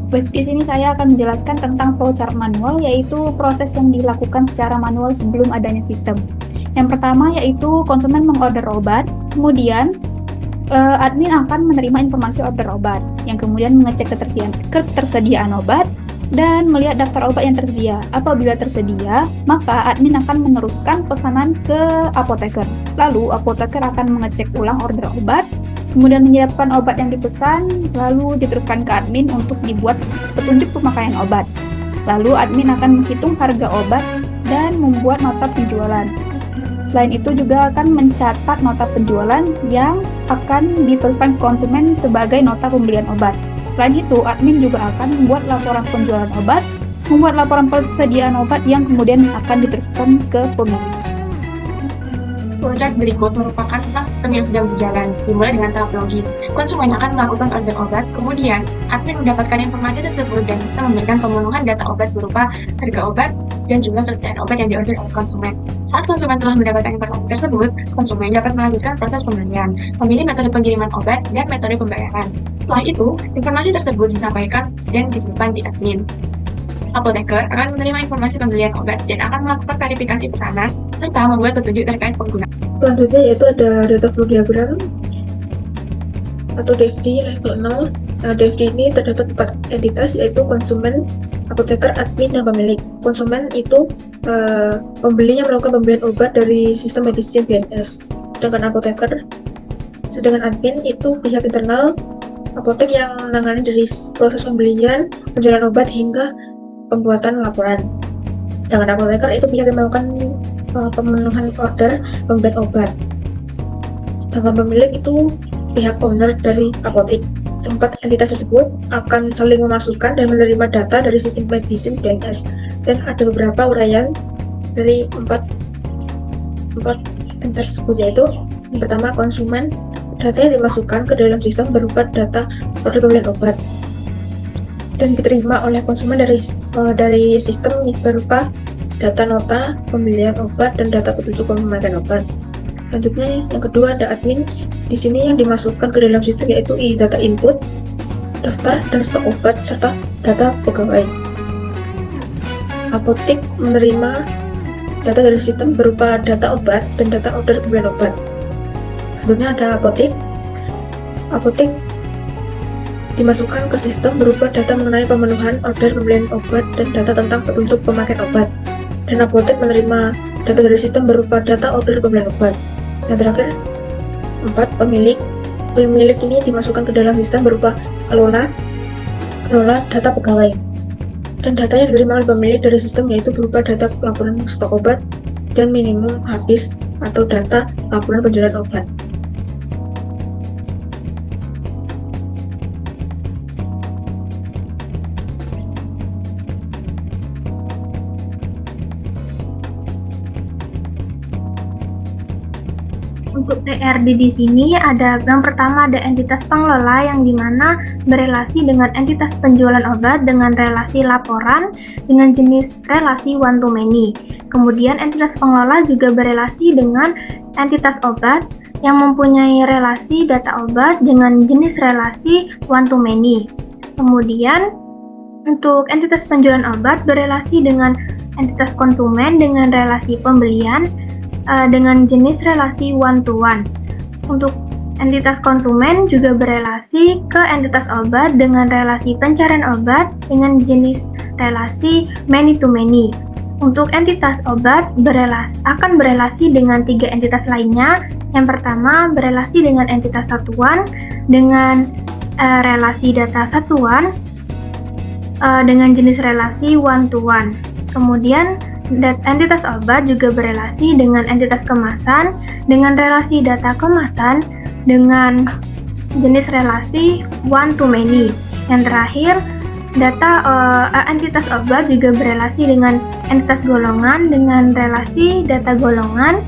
Baik, di sini saya akan menjelaskan tentang flowchart manual, yaitu proses yang dilakukan secara manual sebelum adanya sistem. Yang pertama yaitu konsumen mengorder obat, kemudian admin akan menerima informasi order obat, yang kemudian mengecek ketersediaan obat, dan melihat daftar obat yang tersedia. Apabila tersedia, maka admin akan meneruskan pesanan ke apoteker. Lalu, apoteker akan mengecek ulang order obat, kemudian menyiapkan obat yang dipesan, lalu diteruskan ke admin untuk dibuat petunjuk pemakaian obat. Lalu, admin akan menghitung harga obat dan membuat nota penjualan. Selain itu juga akan mencatat nota penjualan yang akan diteruskan ke konsumen sebagai nota pembelian obat. Selain itu, admin juga akan membuat laporan penjualan obat, membuat laporan persediaan obat yang kemudian akan diteruskan ke pemilik. Produk berikut merupakan tentang sistem yang sedang berjalan, dimulai dengan tahap login. Konsumen akan melakukan order obat, kemudian admin mendapatkan informasi tersebut dan sistem memberikan pemenuhan data obat berupa harga obat dan jumlah ketersediaan obat yang diorder oleh konsumen. Saat konsumen telah mendapatkan informasi tersebut, konsumen dapat melanjutkan proses pembelian, memilih metode pengiriman obat, dan metode pembayaran. Setelah itu, informasi tersebut disampaikan dan disimpan di admin. Apoteker akan menerima informasi pembelian obat dan akan melakukan verifikasi pesanan serta membuat petunjuk terkait pengguna. Selanjutnya yaitu ada data flow diagram atau DFD level 0. Nah, DFD ini terdapat 4 entitas, yaitu konsumen, apoteker, admin, dan pemilik. Konsumen itu pembeli yang melakukan pembelian obat dari sistem medicine BNS. Sedangkan admin itu pihak internal apotek yang menangani dari proses pembelian, penjualan obat hingga pembuatan laporan. Dengan apoteker itu pihak yang melakukan pemenuhan order pembelian obat. Sedangkan pemilik itu pihak owner dari apotek. Keempat entitas tersebut akan saling memasukkan dan menerima data dari sistem medicine BNS, dan ada beberapa uraian dari empat entitas tersebut, yaitu yang pertama konsumen, data yang dimasukkan ke dalam sistem berupa data order pembelian obat dan diterima oleh konsumen dari sistem berupa data nota pembelian obat dan data petunjuk pemakaian obat. Selanjutnya yang kedua ada admin. Di sini yang dimasukkan ke dalam sistem yaitu data input, daftar dan stok obat serta data pegawai. Apotek menerima data dari sistem berupa data obat dan data order pembelian obat. Selanjutnya ada apotek. Apotek dimasukkan ke sistem berupa data mengenai pemenuhan order pembelian obat dan data tentang petunjuk pemakaian obat. Dan apotek menerima data dari sistem berupa data order pembelian obat. Yang terakhir, 4. Pemilik. Pemilik ini dimasukkan ke dalam sistem berupa kelola data pegawai. Dan data yang diterima oleh pemilik dari sistem yaitu berupa data laporan stok obat dan minimum habis atau data laporan penjualan obat. Untuk TRD di sini ada yang pertama ada entitas pengelola yang dimana berelasi dengan entitas penjualan obat dengan relasi laporan dengan jenis relasi one to many. Kemudian entitas pengelola juga berelasi dengan entitas obat yang mempunyai relasi data obat dengan jenis relasi one to many. Kemudian untuk entitas penjualan obat berelasi dengan entitas konsumen dengan relasi pembelian dengan jenis relasi one to one. Untuk entitas konsumen juga berelasi ke entitas obat dengan relasi pencarian obat dengan jenis relasi many to many. Untuk entitas obat akan berelasi dengan 3 entitas lainnya. Yang pertama berelasi dengan entitas satuan dengan relasi data satuan dengan jenis relasi one to one. Kemudian entitas obat juga berelasi dengan entitas kemasan dengan relasi data kemasan dengan jenis relasi one to many. Yang terakhir, entitas obat juga berelasi dengan entitas golongan dengan relasi data golongan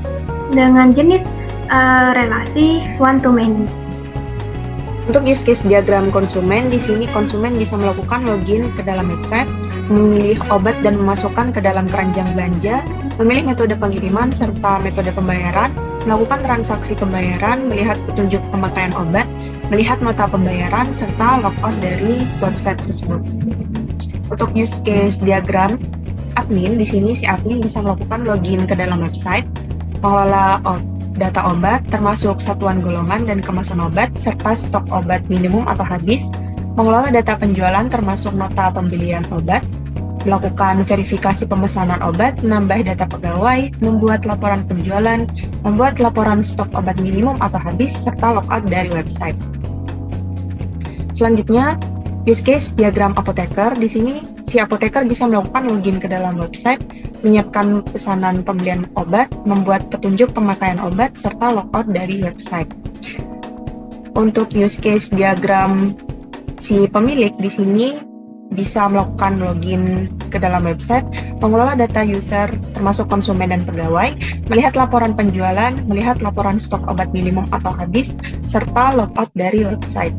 dengan jenis relasi one to many. Untuk use case diagram konsumen, di sini konsumen bisa melakukan login ke dalam website, memilih obat dan memasukkan ke dalam keranjang belanja, memilih metode pengiriman serta metode pembayaran, melakukan transaksi pembayaran, melihat petunjuk pemakaian obat, melihat nota pembayaran, serta logout dari website tersebut. Untuk use case diagram admin, di sini si admin bisa melakukan login ke dalam website, mengelola data obat, termasuk satuan golongan dan kemasan obat, serta stok obat minimum atau habis, mengelola data penjualan termasuk nota pembelian obat, melakukan verifikasi pemesanan obat, menambah data pegawai, membuat laporan penjualan, membuat laporan stok obat minimum atau habis, serta logout dari website. Selanjutnya, use case diagram apoteker. Di sini, si apoteker bisa melakukan login ke dalam website, menyiapkan pesanan pembelian obat, membuat petunjuk pemakaian obat, serta logout dari website. Untuk use case diagram si pemilik, di sini bisa melakukan login ke dalam website, mengelola data user termasuk konsumen dan pegawai, melihat laporan penjualan, melihat laporan stok obat minimum atau habis, serta logout dari website.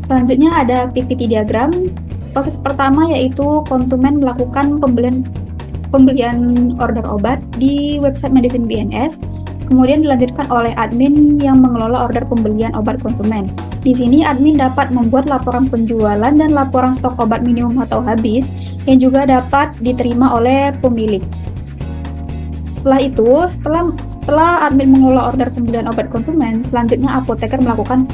Selanjutnya ada activity diagram. Proses pertama yaitu konsumen melakukan pembelian order obat di website Medicine BNS, kemudian dilanjutkan oleh admin yang mengelola order pembelian obat konsumen. Di sini admin dapat membuat laporan penjualan dan laporan stok obat minimum atau habis yang juga dapat diterima oleh pemilik. Setelah itu, setelah admin mengelola order pembelian obat konsumen, selanjutnya apoteker melakukan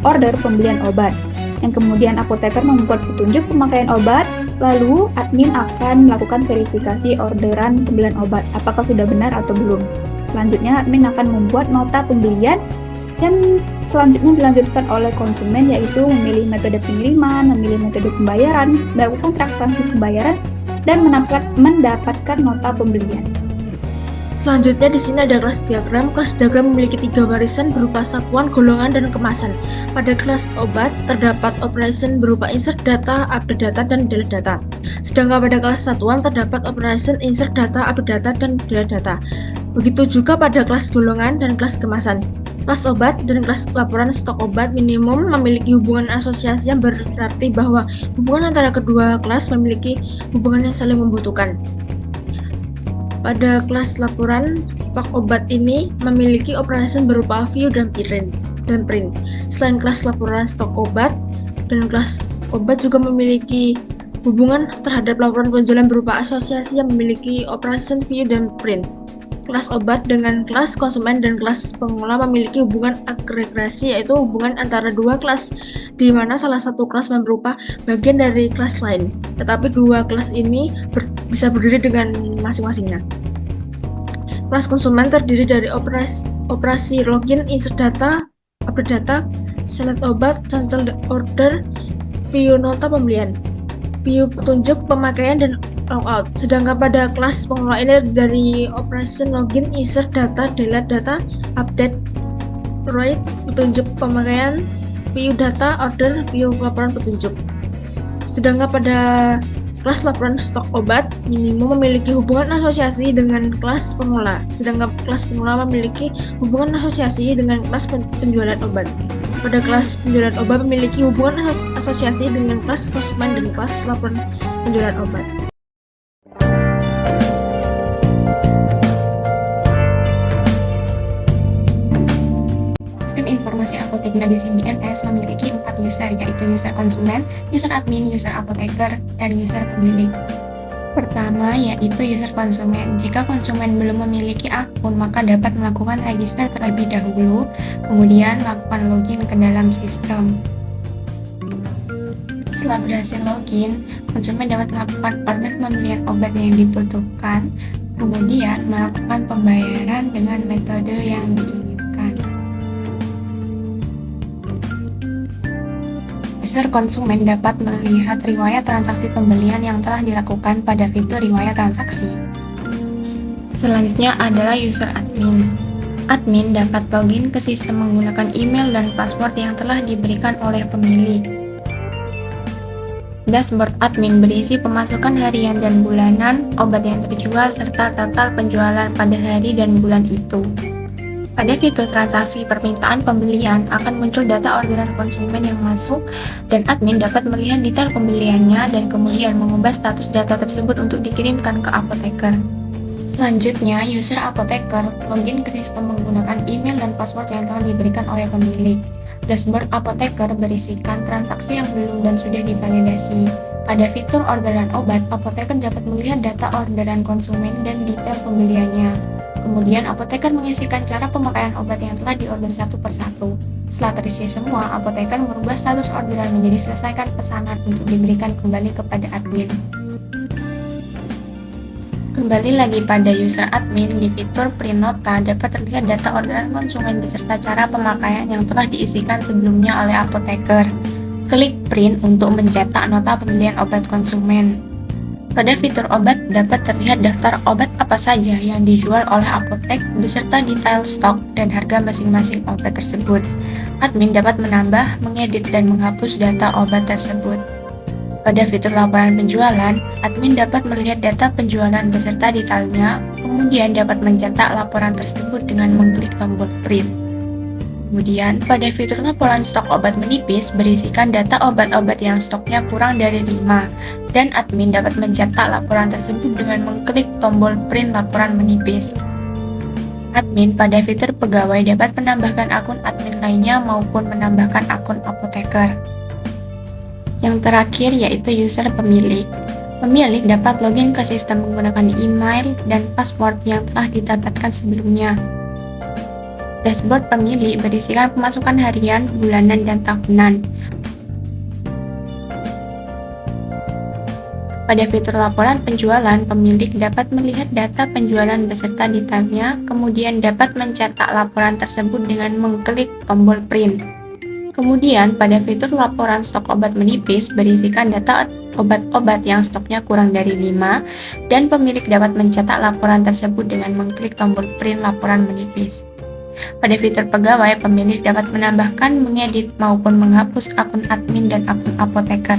order pembelian obat. Yang kemudian apoteker membuat petunjuk pemakaian obat, lalu admin akan melakukan verifikasi orderan pembelian obat, apakah sudah benar atau belum. Selanjutnya admin akan membuat nota pembelian dan selanjutnya dilanjutkan oleh konsumen, yaitu memilih metode pengiriman, memilih metode pembayaran, melakukan transaksi pembayaran, dan mendapatkan nota pembelian. Selanjutnya di sini ada kelas diagram. Kelas diagram memiliki 3 barisan berupa satuan, golongan, dan kemasan. Pada kelas obat terdapat operation berupa insert data, update data, dan delete data. Sedangkan pada kelas satuan terdapat operation insert data, update data, dan delete data. Begitu juga pada kelas golongan dan kelas kemasan. Kelas obat dan kelas laporan stok obat minimum memiliki hubungan asosiasi yang berarti bahwa hubungan antara kedua kelas memiliki hubungan yang saling membutuhkan. Pada kelas laporan stok obat ini memiliki operation berupa view dan print. Selain kelas laporan stok obat dan kelas obat juga memiliki hubungan terhadap laporan penjualan berupa asosiasi yang memiliki operation view dan print. Kelas obat dengan kelas konsumen dan kelas pengelola memiliki hubungan agregasi, yaitu hubungan antara dua kelas, di mana salah satu kelas berupa bagian dari kelas lain, tetapi dua kelas ini bisa berdiri dengan masing-masingnya. Kelas konsumen terdiri dari operasi login, insert data, update data, select obat, cancel order, view nota pembelian, view petunjuk pemakaian, dan logout. Sedangkan pada kelas pengelola ini dari operation login, insert data, delete data, update, write, petunjuk pemakaian, view data, order, view laporan petunjuk. Sedangkan pada kelas laporan stok obat minimum memiliki hubungan asosiasi dengan kelas pengelola. Sedangkan kelas pengelola memiliki hubungan asosiasi dengan kelas penjualan obat. Pada kelas penjualan obat memiliki hubungan asosiasi dengan kelas konsumen dan kelas laporan penjualan obat. Sistem informasi apotek Medicine BNS memiliki 4 user, yaitu user konsumen, user admin, user apoteker, dan user pemilik. Pertama, yaitu user konsumen. Jika konsumen belum memiliki akun, maka dapat melakukan register terlebih dahulu, kemudian melakukan login ke dalam sistem. Setelah berhasil login, konsumen dapat melakukan order pembelian obat yang dibutuhkan, kemudian melakukan pembayaran dengan metode yang diinginkan. User konsumen dapat melihat riwayat transaksi pembelian yang telah dilakukan pada fitur riwayat transaksi. Selanjutnya adalah user admin. Admin dapat login ke sistem menggunakan email dan password yang telah diberikan oleh pemilik. Dashboard admin berisi pemasukan harian dan bulanan, obat yang terjual, serta total penjualan pada hari dan bulan itu. Pada fitur transaksi permintaan pembelian akan muncul data orderan konsumen yang masuk, dan admin dapat melihat detail pembeliannya dan kemudian mengubah status data tersebut untuk dikirimkan ke apoteker. Selanjutnya, user apoteker login ke sistem menggunakan email dan password yang telah diberikan oleh pemilik. Dashboard apoteker berisikan transaksi yang belum dan sudah divalidasi. Pada fitur orderan obat, apoteker dapat melihat data orderan konsumen dan detail pembeliannya. Kemudian, apoteker mengisikan cara pemakaian obat yang telah diorder satu persatu. Setelah terisi semua, apoteker merubah status orderan menjadi selesaikan pesanan untuk diberikan kembali kepada admin. Kembali lagi pada user admin, di fitur print nota dapat terlihat data orderan konsumen beserta cara pemakaian yang telah diisikan sebelumnya oleh apoteker. Klik print untuk mencetak nota pembelian obat konsumen. Pada fitur obat dapat terlihat daftar obat apa saja yang dijual oleh apotek beserta detail stok dan harga masing-masing obat tersebut. Admin dapat menambah, mengedit, dan menghapus data obat tersebut. Pada fitur laporan penjualan, admin dapat melihat data penjualan beserta detailnya, kemudian dapat mencetak laporan tersebut dengan mengklik tombol print. Kemudian, pada fitur laporan stok obat menipis berisikan data obat-obat yang stoknya kurang dari 5, dan admin dapat mencetak laporan tersebut dengan mengklik tombol print laporan menipis. Admin pada fitur pegawai dapat menambahkan akun admin lainnya maupun menambahkan akun apoteker. Yang terakhir yaitu user pemilik. Pemilik dapat login ke sistem menggunakan email dan password yang telah didapatkan sebelumnya. Dashboard pemilik berisikan pemasukan harian, bulanan, dan tahunan. Pada fitur laporan penjualan, pemilik dapat melihat data penjualan beserta detailnya, kemudian dapat mencetak laporan tersebut dengan mengklik tombol print. Kemudian, pada fitur laporan stok obat menipis berisikan data obat-obat yang stoknya kurang dari 5, dan pemilik dapat mencetak laporan tersebut dengan mengklik tombol print laporan menipis. Pada fitur pegawai, pemilik dapat menambahkan, mengedit, maupun menghapus akun admin dan akun apoteker.